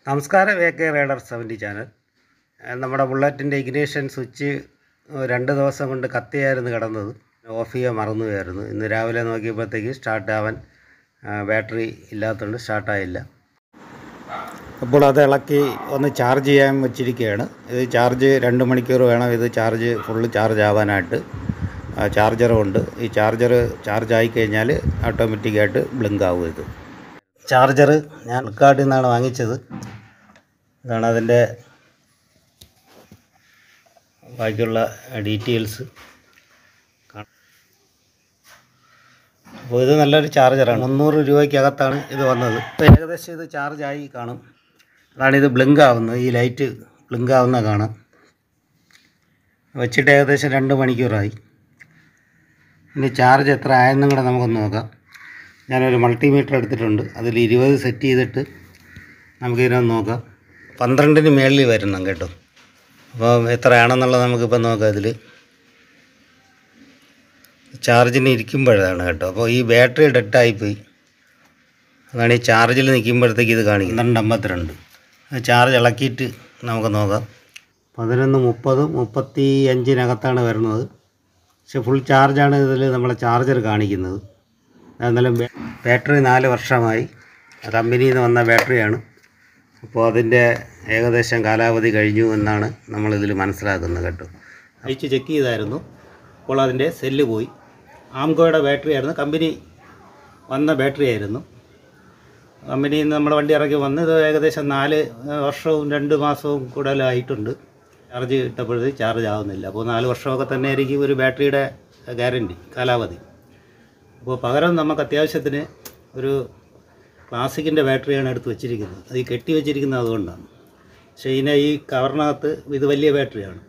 നമസ്കാരം. AK rider 70 channel. നമ്മുടെ ബുള്ളറ്റിൻ്റെ ignition switch 2 ദിവസം കൊണ്ട് കത്തിയായിരുന്നു കിടന്നത്. ഓഫ് ചെയ്യാൻ മറന്നുപോയായിരുന്നു. ഇന്ന് രാവിലെ നോക്കിയപ്പോഴത്തേക്ക് സ്റ്റാർട്ടാവാൻ ബാറ്ററി ഇല്ലാത്തതുകൊണ്ട് സ്റ്റാർട്ടായില്ല. അപ്പോൾ അത് ഇളക്കി ഒന്ന് ചാർജ് ചെയ്യാൻ വെച്ചിരിക്കുകയാണ്. ഇത് ചാർജ് 2 മണിക്കൂർ വേണം. ഇത് ഫുള്ള് ചാർജ് ആവാനായിട്ട്. ചാർജറുണ്ട്. ഈ ചാർജർ ചാർജ് ആയിക്കഴിഞ്ഞാൽ ഓട്ടോമാറ്റിക്കായിട്ട് ബ്ലിങ്ക് ആവും. ഇത് ചാർജർ ഞാൻ ഫ്ലിപ്കാർട്ടിൽ നിന്നാണ് വാങ്ങിച്ചത്. ഇതാണ് അതിൻ്റെ ബാക്കിയുള്ള ഡീറ്റെയിൽസ്. അപ്പോൾ ഇത് നല്ലൊരു ചാർജറാണ്. 300 രൂപയ്ക്കകത്താണ് ഇത് വന്നത്. ഇപ്പോൾ ഏകദേശം ഇത് ചാർജായി കാണും. അതാണ് ഇത് ബ്ലിങ്ക് ആവുന്നത്. ഈ ലൈറ്റ് ബ്ലിങ്ക് ആവുന്ന കാണാം. വെച്ചിട്ട് ഏകദേശം 2 മണിക്കൂറായി. ഇനി ചാർജ് എത്ര ആയെന്നും കൂടെ നമുക്കൊന്ന് നോക്കാം. ഞാനൊരു മൾട്ടിമീറ്റർ എടുത്തിട്ടുണ്ട്. അതിൽ 20 സെറ്റ് ചെയ്തിട്ട് നമുക്കിതിനൊന്ന് നോക്കാം. 12-ന് മേളിൽ വരണം കേട്ടോ. അപ്പോൾ എത്രയാണെന്നുള്ളത് നമുക്കിപ്പോൾ നോക്കാം. ഇതിൽ ചാർജിന് ഇരിക്കുമ്പോഴാണ് കേട്ടോ. അപ്പോൾ ഈ ബാറ്ററി ഡെഡായിപ്പോയി. അതാണ് ഈ ചാർജിൽ നിൽക്കുമ്പോഴത്തേക്ക് ഇത് കാണിക്കും 12:52. ചാർജ് ഇളക്കിയിട്ട് നമുക്ക് നോക്കാം. 11:30, 35-നകത്താണ് വരുന്നത്. പക്ഷെ ഫുൾ ചാർജാണ് ഇതിൽ നമ്മളെ ചാർജർ കാണിക്കുന്നത്. എന്നാലും ബാറ്ററി 4 വർഷമായി. കമ്പനിയിൽ നിന്ന് വന്ന ബാറ്ററിയാണ്. അപ്പോൾ അതിൻ്റെ ഏകദേശം കാലാവധി കഴിഞ്ഞു എന്നാണ് നമ്മളിതിൽ മനസ്സിലാക്കുന്നത് കേട്ടോ. അയച്ച് ചെക്ക് ചെയ്തായിരുന്നു. അപ്പോൾ അതിൻ്റെ സെല്ല് പോയി. ആംകോയുടെ ബാറ്ററി ആയിരുന്നു. കമ്പനി വന്ന ബാറ്ററി ആയിരുന്നു. കമ്പനിയിൽ നിന്ന് നമ്മുടെ വണ്ടി ഇറക്കി വന്ന് ഇത് ഏകദേശം 4 വർഷവും 2 മാസവും കൂടുതലായിട്ടുണ്ട്. ചാർജ് ഇട്ടപ്പോഴത്തേക്ക് ചാർജ് ആവുന്നില്ല. അപ്പോൾ 4 വർഷമൊക്കെ തന്നെ ആയിരിക്കും ഒരു ബാറ്ററിയുടെ ഗ്യാരൻറ്റി കാലാവധി. അപ്പോൾ പകരം നമുക്ക് അത്യാവശ്യത്തിന് ഒരു ക്ലാസിക്കിൻ്റെ ബാറ്ററിയാണ് എടുത്ത് വെച്ചിരിക്കുന്നത്. അത് ഈ കെട്ടി വെച്ചിരിക്കുന്നത് അതുകൊണ്ടാണ്. പക്ഷേ ഈ കവറിനകത്ത് ഇത് വലിയ ബാറ്ററിയാണ്.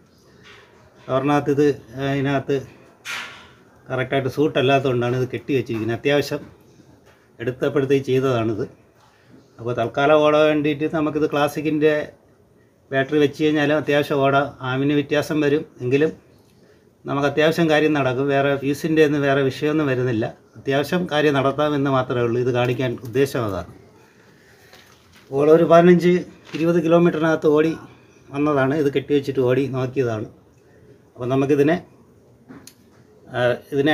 കവറിനകത്ത് ഇതിനകത്ത് കറക്റ്റായിട്ട് സൂട്ടല്ലാത്തതുകൊണ്ടാണ് ഇത് കെട്ടി വെച്ചിരിക്കുന്നത്. അത്യാവശ്യം എടുത്തപ്പോഴത്തേക്ക് ചെയ്തതാണിത്. അപ്പോൾ തൽക്കാലം ഓടാൻ വേണ്ടിയിട്ട് നമുക്കിത് ക്ലാസിക്കിൻ്റെ ബാറ്ററി വെച്ച് കഴിഞ്ഞാലും അത്യാവശ്യം ഓടാം. ആമിന് വ്യത്യാസം വരും എങ്കിലും നമുക്ക് അത്യാവശ്യം കാര്യം നടക്കും. വേറെ ഫ്യൂസിൻ്റെ ഒന്നും വേറെ വിഷയമൊന്നും വരുന്നില്ല. അത്യാവശ്യം കാര്യം നടത്താമെന്ന് മാത്രമേ ഉള്ളൂ. ഇത് കാണിക്കാൻ ഉദ്ദേശം അതാണ്. അപ്പോൾ ഒരു 15-20 കിലോമീറ്ററിനകത്ത് ഓടി വന്നതാണ്. ഇത് കെട്ടിവെച്ചിട്ട് ഓടി നോക്കിയതാണ്. അപ്പോൾ നമുക്കിതിനെ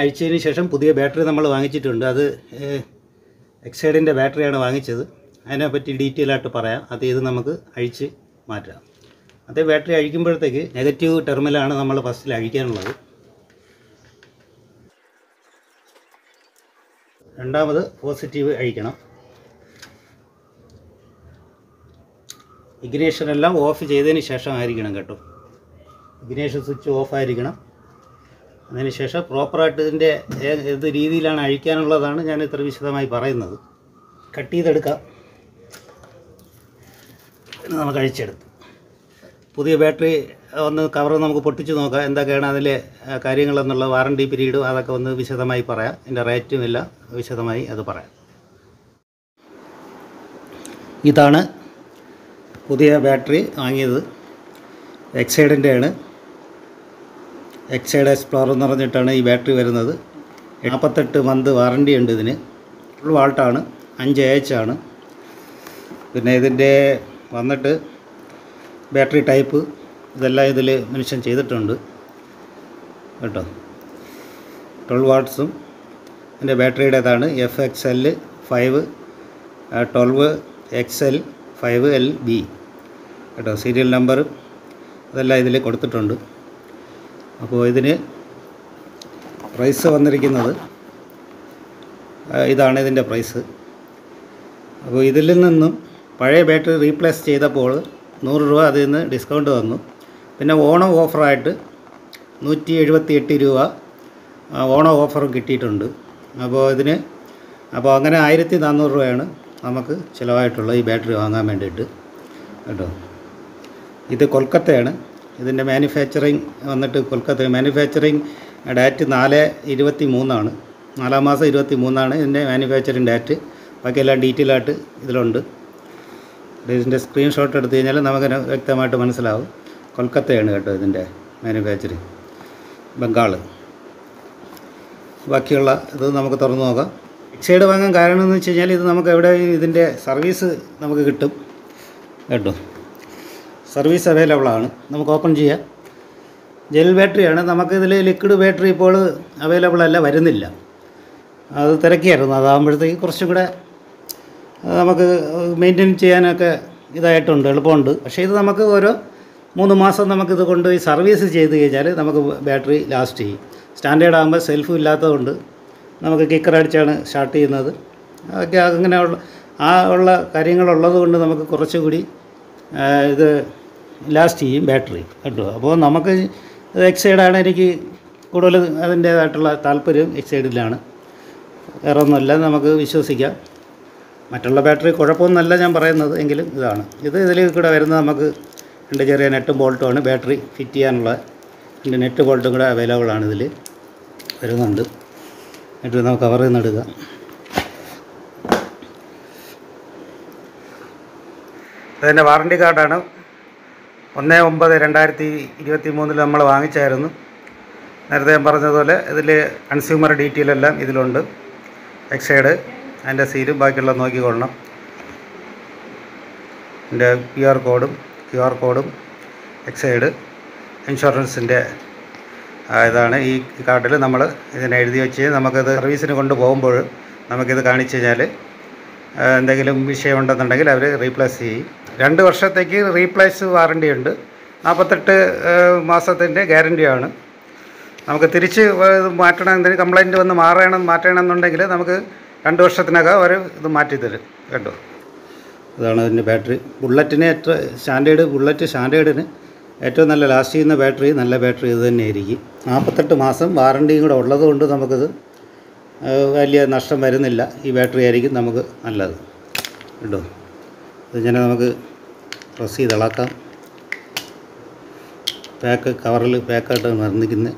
അഴിച്ചതിന് ശേഷം പുതിയ ബാറ്ററി നമ്മൾ വാങ്ങിച്ചിട്ടുണ്ട്. അത് എക്സൈഡിൻ്റെ ബാറ്ററിയാണ് വാങ്ങിച്ചത്. അതിനെപ്പറ്റി ഡീറ്റെയിൽ ആയിട്ട് പറയാം. ഇത് നമുക്ക് അഴിച്ച് മാറ്റാം. അതേ ബാറ്ററി അഴിക്കുമ്പോഴത്തേക്ക് നെഗറ്റീവ് ടെർമിനലാണ് നമ്മൾ ഫസ്റ്റിൽ അഴിക്കാനുള്ളത്. രണ്ടാമത് പോസിറ്റീവ് അഴിക്കണം. ഇഗ്നിഷൻ എല്ലാം ഓഫ് ചെയ്തതിന് ശേഷമായിരിക്കണം കേട്ടോ. ഇഗ്നിഷൻ സ്വിച്ച് ഓഫായിരിക്കണം. അതിന് ശേഷം പ്രോപ്പറായിട്ട് ഇതിൻ്റെ ഏത് രീതിയിലാണ് അഴിക്കാനുള്ളതാണ് ഞാൻ ഇത്ര വിശദമായി പറയുന്നത്. കട്ട് ചെയ്തെടുക്കാം. നമുക്ക് അഴിച്ചെടുത്തു. പുതിയ ബാറ്ററി ഒന്ന് കവർ നമുക്ക് പൊട്ടിച്ച് നോക്കാം. എന്തൊക്കെയാണ് അതിലെ കാര്യങ്ങളെന്നുള്ള വാറണ്ടി പീരീഡും അതൊക്കെ ഒന്ന് വിശദമായി പറയാം. ഇതിൻ്റെ റേറ്റും എല്ലാം വിശദമായി അത് പറയാം. ഇതാണ് പുതിയ ബാറ്ററി വാങ്ങിയത്. എക്സൈഡിൻ്റെയാണ്. എക്സൈഡ് എക്സ്പ്ലോറർ എന്ന് പറഞ്ഞിട്ടാണ് ഈ ബാറ്ററി വരുന്നത്. 48 മന്ത് വാറണ്ടി ഉണ്ട് ഇതിന്. ഫുൾ വാൾട്ടാണ്. 5 AH ആണ്. പിന്നെ ഇതിൻ്റെ വന്നിട്ട് ബാറ്ററി ടൈപ്പ് ഇതെല്ലാം ഇതിൽ മെൻഷൻ ചെയ്തിട്ടുണ്ട് കേട്ടോ. 12 വാട്ട്സും ഇതിൻ്റെ ബാറ്ററിയുടേതാണ്. FXL5 12XL5LB കേട്ടോ. സീരിയൽ നമ്പർ ഇതെല്ലാം ഇതിൽ കൊടുത്തിട്ടുണ്ട്. അപ്പോൾ ഇതിന് പ്രൈസ് വന്നിരിക്കുന്നത് ഇതാണ് ഇതിൻ്റെ പ്രൈസ്. അപ്പോൾ ഇതിൽ നിന്നും പഴയ ബാറ്ററി റീപ്ലേസ് ചെയ്തപ്പോൾ 100 രൂപ അതിൽ നിന്ന് ഡിസ്കൗണ്ട് വന്നു. പിന്നെ ഓണം ഓഫറായിട്ട് 178 രൂപ ഓണം ഓഫറും കിട്ടിയിട്ടുണ്ട്. അപ്പോൾ അങ്ങനെ 1400 രൂപയാണ് നമുക്ക് ചിലവായിട്ടുള്ള ഈ ബാറ്ററി വാങ്ങാൻ വേണ്ടിയിട്ട് കേട്ടോ. ഇത് കൊൽക്കത്തയാണ്. ഇതിൻ്റെ മാനുഫാക്ചറിങ് വന്നിട്ട് കൊൽക്കത്ത. മാനുഫാക്ചറിങ് ഡേറ്റ് 4/23 4-ാം മാസം 23 ഇതിൻ്റെ മാനുഫാക്ചറിങ് ഡേറ്റ്. ബാക്കിയെല്ലാം ഡീറ്റെയിൽ ആയിട്ട് ഇതിലുണ്ട്. ഇതിൻ്റെ സ്ക്രീൻഷോട്ട് എടുത്തു കഴിഞ്ഞാൽ നമുക്ക് വ്യക്തമായിട്ട് മനസ്സിലാവും. കൊൽക്കത്തയാണ് കേട്ടോ ഇതിൻ്റെ മാനുഫാക്ചറിങ്. ബംഗാൾ. ബാക്കിയുള്ള ഇത് നമുക്ക് തുറന്നു നോക്കാം. എക്സൈഡ് വാങ്ങാൻ കാരണം എന്ന് വെച്ച് കഴിഞ്ഞാൽ ഇത് നമുക്ക് എവിടെ ഇതിൻ്റെ സർവീസ് നമുക്ക് കിട്ടും. കേട്ടോ. സർവീസ് അവൈലബിളാണ്, നമുക്ക് ഓപ്പൺ ചെയ്യാം. ജെൽ ബാറ്ററിയാണ്. നമുക്കിതിൽ ലിക്വിഡ് ബാറ്ററി ഇപ്പോൾ അവൈലബിൾ അല്ല, വരുന്നില്ല. അത് തിരക്കിയായിരുന്നു. അതാകുമ്പോഴത്തേക്ക് കുറച്ചും കൂടെ നമുക്ക് മെയിൻറ്റെയിൻ ചെയ്യാനൊക്കെ ഇതായിട്ടുണ്ട്, എളുപ്പമുണ്ട്. പക്ഷേ ഇത് നമുക്ക് ഓരോ 3 മാസം നമുക്കിത് കൊണ്ടുപോയി സർവീസ് ചെയ്ത് കഴിഞ്ഞാൽ നമുക്ക് ബാറ്ററി ലാസ്റ്റ് ചെയ്യും. സ്റ്റാൻഡേർഡ് ആകുമ്പോൾ സെൽഫും ഇല്ലാത്തതുകൊണ്ട് നമുക്ക് കിക്കർ അടിച്ചാണ് സ്റ്റാർട്ട് ചെയ്യുന്നത്. അതൊക്കെ അങ്ങനെയുള്ള ഉള്ള കാര്യങ്ങളുള്ളത് കൊണ്ട് നമുക്ക് കുറച്ചുകൂടി ഇത് ലാസ്റ്റ് ചെയ്യും ബാറ്ററി കേട്ടോ. അപ്പോൾ നമുക്ക് എക്സൈഡാണ് എനിക്ക് കൂടുതൽ അതിൻ്റേതായിട്ടുള്ള താല്പര്യം, എക്സൈഡിലാണ്. വേറെ ഒന്നുമല്ല, നമുക്ക് വിശ്വസിക്കാം. മറ്റുള്ള ബാറ്ററി കുഴപ്പമൊന്നുമല്ല ഞാൻ പറയുന്നത്, എങ്കിലും ഇതാണ്. ഇതിൽ കൂടെ വരുന്നത് നമുക്ക് 2 ചെറിയ നെറ്റും ബോൾട്ടുമാണ്. ബാറ്ററി ഫിറ്റ് ചെയ്യാനുള്ള 2 നെറ്റ് ബോൾട്ടും കൂടെ അവൈലബിൾ ആണ്, ഇതിൽ വരുന്നുണ്ട്. എന്നിട്ട് നമുക്ക് കവറിൽ നിന്ന് എടുക്കാം. അതിൻ്റെ വാറണ്ടി കാർഡാണ്. 1/9/2023 നമ്മൾ വാങ്ങിച്ചായിരുന്നു. നേരത്തെ ഞാൻ പറഞ്ഞതുപോലെ ഇതിൽ കൺസ്യൂമർ ഡീറ്റെയിൽ എല്ലാം ഇതിലുണ്ട്. എക്സൈഡ്, അതിൻ്റെ സീലും ബാക്കിയുള്ള നോക്കിക്കൊള്ളണം. ഇതിൻ്റെ QR കോഡും എക്സൈഡ്, ഇൻഷുറൻസിൻ്റെ ഇതാണ് ഈ കാർഡിൽ നമ്മൾ ഇതിനെ എഴുതി വെച്ച് നമുക്കത് സർവീസിന് കൊണ്ടുപോകുമ്പോൾ നമുക്കിത് കാണിച്ചു കഴിഞ്ഞാൽ എന്തെങ്കിലും വിഷയമുണ്ടെന്നുണ്ടെങ്കിൽ അവർ റീപ്ലേസ് ചെയ്യും. 2 വർഷത്തേക്ക് റീപ്ലേസ് വാറണ്ടി ഉണ്ട്. 48 മാസത്തിൻ്റെ ഗ്യാരണ്ടിയാണ്. നമുക്ക് തിരിച്ച് മാറ്റണം, എന്തെങ്കിലും കംപ്ലയിൻറ്റ് വന്ന് മാറ്റണമെന്നുണ്ടെങ്കിൽ നമുക്ക് 2 വർഷത്തിനകം അവർ ഇത് മാറ്റിത്തരും കേട്ടോ. ഇതാണ് അതിൻ്റെ ബാറ്ററി. ബുള്ളറ്റിന് ബുള്ളറ്റ് സ്റ്റാൻഡേർഡിന് ഏറ്റവും നല്ല ലാസ്റ്റ് ചെയ്യുന്ന ബാറ്ററി, നല്ല ബാറ്ററി ഇത് തന്നെയായിരിക്കും. 48 മാസം വാറണ്ടിയും കൂടെ ഉള്ളതുകൊണ്ട് നമുക്കിത് വലിയ നഷ്ടം വരുന്നില്ല. ഈ ബാറ്ററി ആയിരിക്കും നമുക്ക് നല്ലത് കേട്ടോ. ഇതിങ്ങനെ നമുക്ക് പ്രസ് ചെയ്ത് ഇളക്കാം. കവറിൽ പാക്കായിട്ട് വന്നിരിക്കുന്നത്.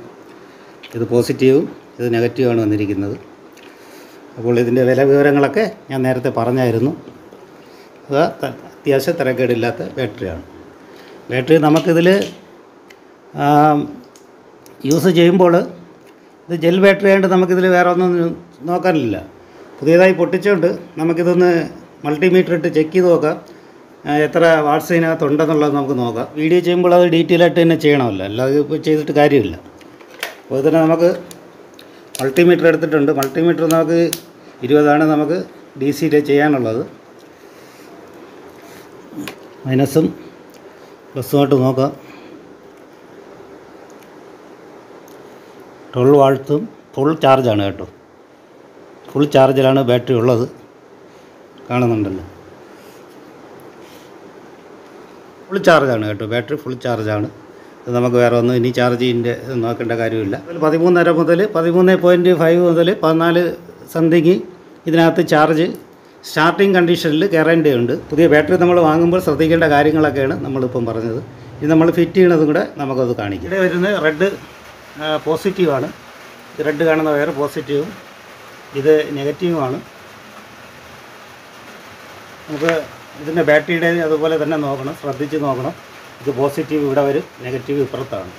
ഇത് പോസിറ്റീവും ഇത് നെഗറ്റീവാണ് വന്നിരിക്കുന്നത്. അപ്പോൾ ഇതിൻ്റെ വില വിവരങ്ങളൊക്കെ ഞാൻ നേരത്തെ പറഞ്ഞായിരുന്നു. അത് അത്യാവശ്യം തിരക്കേടില്ലാത്ത ബാറ്ററിയാണ്. ബാറ്ററി നമുക്കിതിൽ യൂസ് ചെയ്യുമ്പോൾ ഇത് ജെൽ ബാറ്ററി ആയതുകൊണ്ട് നമുക്കിതിൽ വേറെ ഒന്നും നോക്കാനില്ല. പുതിയതായി പൊട്ടിച്ചുകൊണ്ട് നമുക്കിതൊന്ന് മൾട്ടിമീറ്റർ ഇട്ട് ചെക്ക് ചെയ്ത് നോക്കാം, എത്ര വാട്ട്സ് ഇതിനകത്തുണ്ടെന്നുള്ളത് നമുക്ക് നോക്കാം. വീഡിയോ ചെയ്യുമ്പോൾ അത് ഡീറ്റെയിൽ ആയിട്ട് തന്നെ ചെയ്യണമല്ലോ, അല്ലാതെ ഇപ്പോൾ ചെയ്തിട്ട് കാര്യമില്ല. അപ്പോൾ ഇതിന് നമുക്ക് മൾട്ടിമീറ്റർ എടുത്തിട്ടുണ്ട്. മൾട്ടിമീറ്റർ നമുക്ക് 20 നമുക്ക് DC ചെയ്യാനുള്ളത്. മൈനസും പ്ലസുമായിട്ട് നോക്കാം. 12 വാട്ട്സും ഫുൾ ചാർജാണ് കേട്ടോ. ഫുൾ ചാർജിലാണ് ബാറ്ററി ഉള്ളത്, കാണുന്നുണ്ടല്ലോ. ഫുൾ ചാർജാണ് കേട്ടോ, ബാറ്ററി ഫുൾ ചാർജാണ്. ഇത് നമുക്ക് വേറെ ഒന്നും ഇനി ചാർജിൻ്റെ നോക്കേണ്ട കാര്യമില്ല. 13.5 മുതൽ 13.5 മുതൽ 14 സംതിങ് ഇതിനകത്ത് ചാർജ് സ്റ്റാർട്ടിങ് കണ്ടീഷനിൽ ഗ്യാരണ്ടി ഉണ്ട്. പുതിയ ബാറ്ററി നമ്മൾ വാങ്ങുമ്പോൾ ശ്രദ്ധിക്കേണ്ട കാര്യങ്ങളൊക്കെയാണ് നമ്മളിപ്പം പറഞ്ഞത്. ഇത് നമ്മൾ ഫിറ്റ് ചെയ്യണതും കൂടെ നമുക്കത് കാണിക്കും. ഇവിടെ വരുന്നത് റെഡ് പോസിറ്റീവാണ്. റെഡ് കാണുന്ന വയർ പോസിറ്റീവും ഇത് നെഗറ്റീവുമാണ്. നമുക്ക് ഇതിൻ്റെ ബാറ്ററിയുടെ അതുപോലെ തന്നെ നോക്കണം, ശ്രദ്ധിച്ച് നോക്കണം. ഇത് പോസിറ്റീവ് ഇവിടെ വരും, നെഗറ്റീവ് ഇപ്പുറത്താണ്.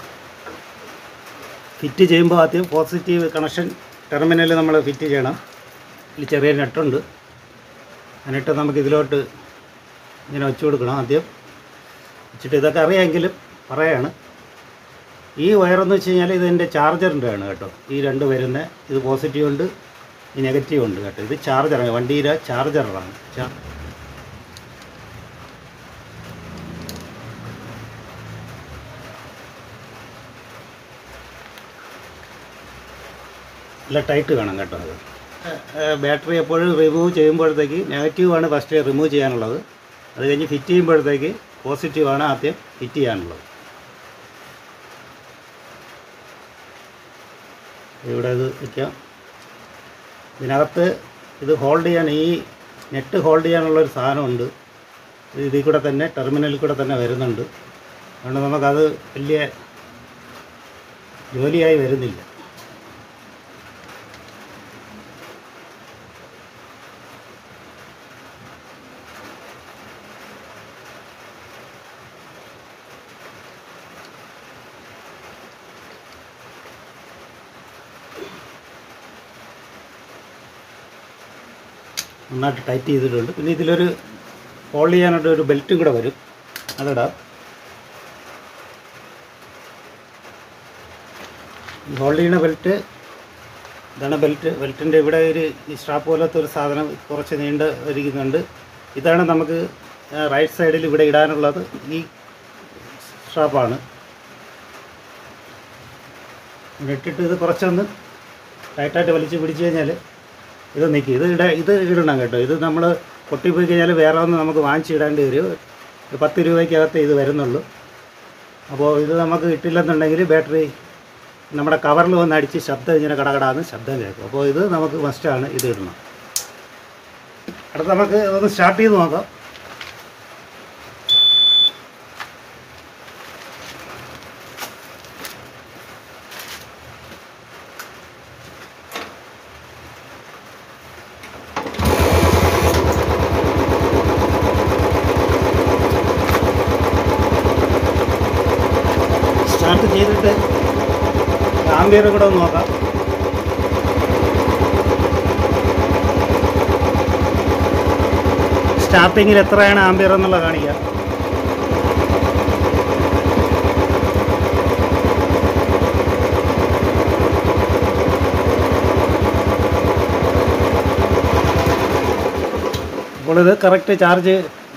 ഫിറ്റ് ചെയ്യുമ്പോൾ ആദ്യം പോസിറ്റീവ് കണക്ഷൻ ടെർമിനൽ നമ്മൾ ഫിറ്റ് ചെയ്യണം. ഇതിൽ ചെറിയ നെട്ടുണ്ട്. എന്നിട്ട് നമുക്ക് ഇതിലോട്ട് ഇങ്ങനെ വെച്ച് കൊടുക്കണം. ആദ്യം വെച്ചിട്ട് ഇതൊക്കെ അറിയാമെങ്കിലും പറയാണ്. ഈ വയറെന്ന് വെച്ച് കഴിഞ്ഞാൽ ഇതിൻ്റെ ചാർജറിൻ്റെ ആണ് കേട്ടോ. ഈ 2 വരുന്ന ഇത് പോസിറ്റീവ് ഉണ്ട്, ഈ നെഗറ്റീവ് ഉണ്ട് കേട്ടോ. ഇത് ചാർജറാണ്, വണ്ടിയിലെ ചാർജറാണ്. നല്ല ടൈറ്റ് വേണം കേട്ടോ. അത് ബാറ്ററി എപ്പോഴും റിമൂവ് ചെയ്യുമ്പോഴത്തേക്ക് നെഗറ്റീവാണ് ഫസ്റ്റ് റിമൂവ് ചെയ്യാനുള്ളത്. അത് കഴിഞ്ഞ് ഫിറ്റ് ചെയ്യുമ്പോഴത്തേക്ക് പോസിറ്റീവാണ് ആദ്യം ഫിറ്റ് ചെയ്യാനുള്ളത്. ഇവിടെ ഇത് വയ്ക്കാം. ഇതിനകത്ത് ഇത് ഹോൾഡ് ചെയ്യാൻ, ഈ നെറ്റ് ഹോൾഡ് ചെയ്യാനുള്ളൊരു സാധനമുണ്ട്. ഇതിൽ കൂടെ തന്നെ ടെർമിനലിൽ കൂടെ തന്നെ വരുന്നുണ്ട്. അതുകൊണ്ട് നമുക്കത് വലിയ ജോലിയായി വരുന്നില്ല. നന്നായിട്ട് ടൈറ്റ് ചെയ്തിട്ടുണ്ട്. പിന്നെ ഇതിലൊരു ഹോൾഡ് ചെയ്യാനായിട്ട് ഒരു ബെൽറ്റും കൂടെ വരും. അതിടാം. ഹോൾഡ് ചെയ്യുന്ന ബെൽറ്റ് ഇതാണ്. ബെൽറ്റിൻ്റെ ഇവിടെ ഒരു സ്ട്രാപ്പ് പോലത്തെ ഒരു സാധനം കുറച്ച് നീണ്ട് ഇരിക്കുന്നുണ്ട്. ഇതാണ് നമുക്ക് റൈറ്റ് സൈഡിൽ ഇവിടെ ഇടാനുള്ളത്. ഈ സ്ട്രാപ്പാണ്. ഇവിടെ ഇട്ടിട്ട് ഇത് കുറച്ചൊന്ന് ടൈറ്റായിട്ട് വലിച്ച് പിടിച്ച് കഴിഞ്ഞാൽ ഇത് നിൽക്കും. ഇത് ഇടണം കേട്ടോ. ഇത് നമ്മൾ പൊട്ടിപ്പോയി കഴിഞ്ഞാൽ വേറെ ഒന്ന് നമുക്ക് വാങ്ങിച്ചിടേണ്ടി വരും. 10 രൂപയ്ക്കകത്ത് ഇത് വരുന്നുള്ളൂ. അപ്പോൾ ഇത് നമുക്ക് ഇട്ടില്ലെന്നുണ്ടെങ്കിൽ ബാറ്ററി നമ്മുടെ കവറിൽ വന്ന് അടിച്ച് ശബ്ദം ഇങ്ങനെ കടകടാന്ന് ശബ്ദം കേൾക്കും. അപ്പോൾ ഇത് നമുക്ക് മസ്റ്റാണ്, ഇത് ഇടണം. അടുത്ത് നമുക്ക് ഒന്ന് സ്റ്റാർട്ട് ചെയ്ത് നോക്കാം. സ്റ്റാർട്ട് ചെയ്തിട്ട് ആംബിയർ കൂടെ ഒന്ന് നോക്കാം. സ്റ്റാർട്ടിങ്ങിൽ എത്രയാണ് ആംബിയർ എന്നുള്ളത് കാണിക്കാം. അപ്പോൾ ഇത് കറക്റ്റ്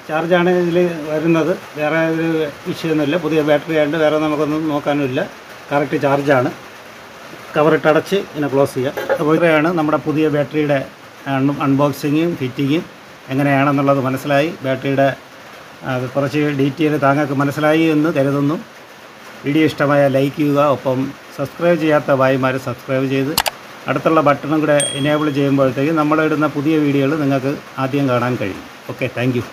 ചാർജാണ് ഇതിൽ വരുന്നത്. വേറെ ഒരു വിഷയമൊന്നുമില്ല. പുതിയ ബാറ്ററി ആയതുകൊണ്ട് വേറെ നമുക്കൊന്നും നോക്കാനുമില്ല. കറക്റ്റ് ചാർജാണ്. കവറിട്ടടച്ച് ഇങ്ങനെ ക്ലോസ് ചെയ്യുക. അപ്പോൾ ഇത്രയാണ് നമ്മുടെ പുതിയ ബാറ്ററിയുടെ അൺബോക്സിങ്ങും ഫിറ്റിങ്ങും എങ്ങനെയാണെന്നുള്ളത് മനസ്സിലായി. ബാറ്ററിയുടെ കുറച്ച് ഡീറ്റെയിൽ താങ്കൾക്ക് മനസ്സിലായി എന്ന് കരുതുന്നു. വീഡിയോ ഇഷ്ടമായ ലൈക്ക് ചെയ്യുക. ഒപ്പം സബ്സ്ക്രൈബ് ചെയ്യാത്ത ഭായിമാർ സബ്സ്ക്രൈബ് ചെയ്ത് അടുത്തുള്ള ബട്ടണും കൂടെ എനേബിൾ ചെയ്യുമ്പോഴത്തേക്ക് നമ്മളിടുന്ന പുതിയ വീഡിയോകൾ നിങ്ങൾക്ക് ആദ്യം കാണാൻ കഴിയും. Okay, thank you.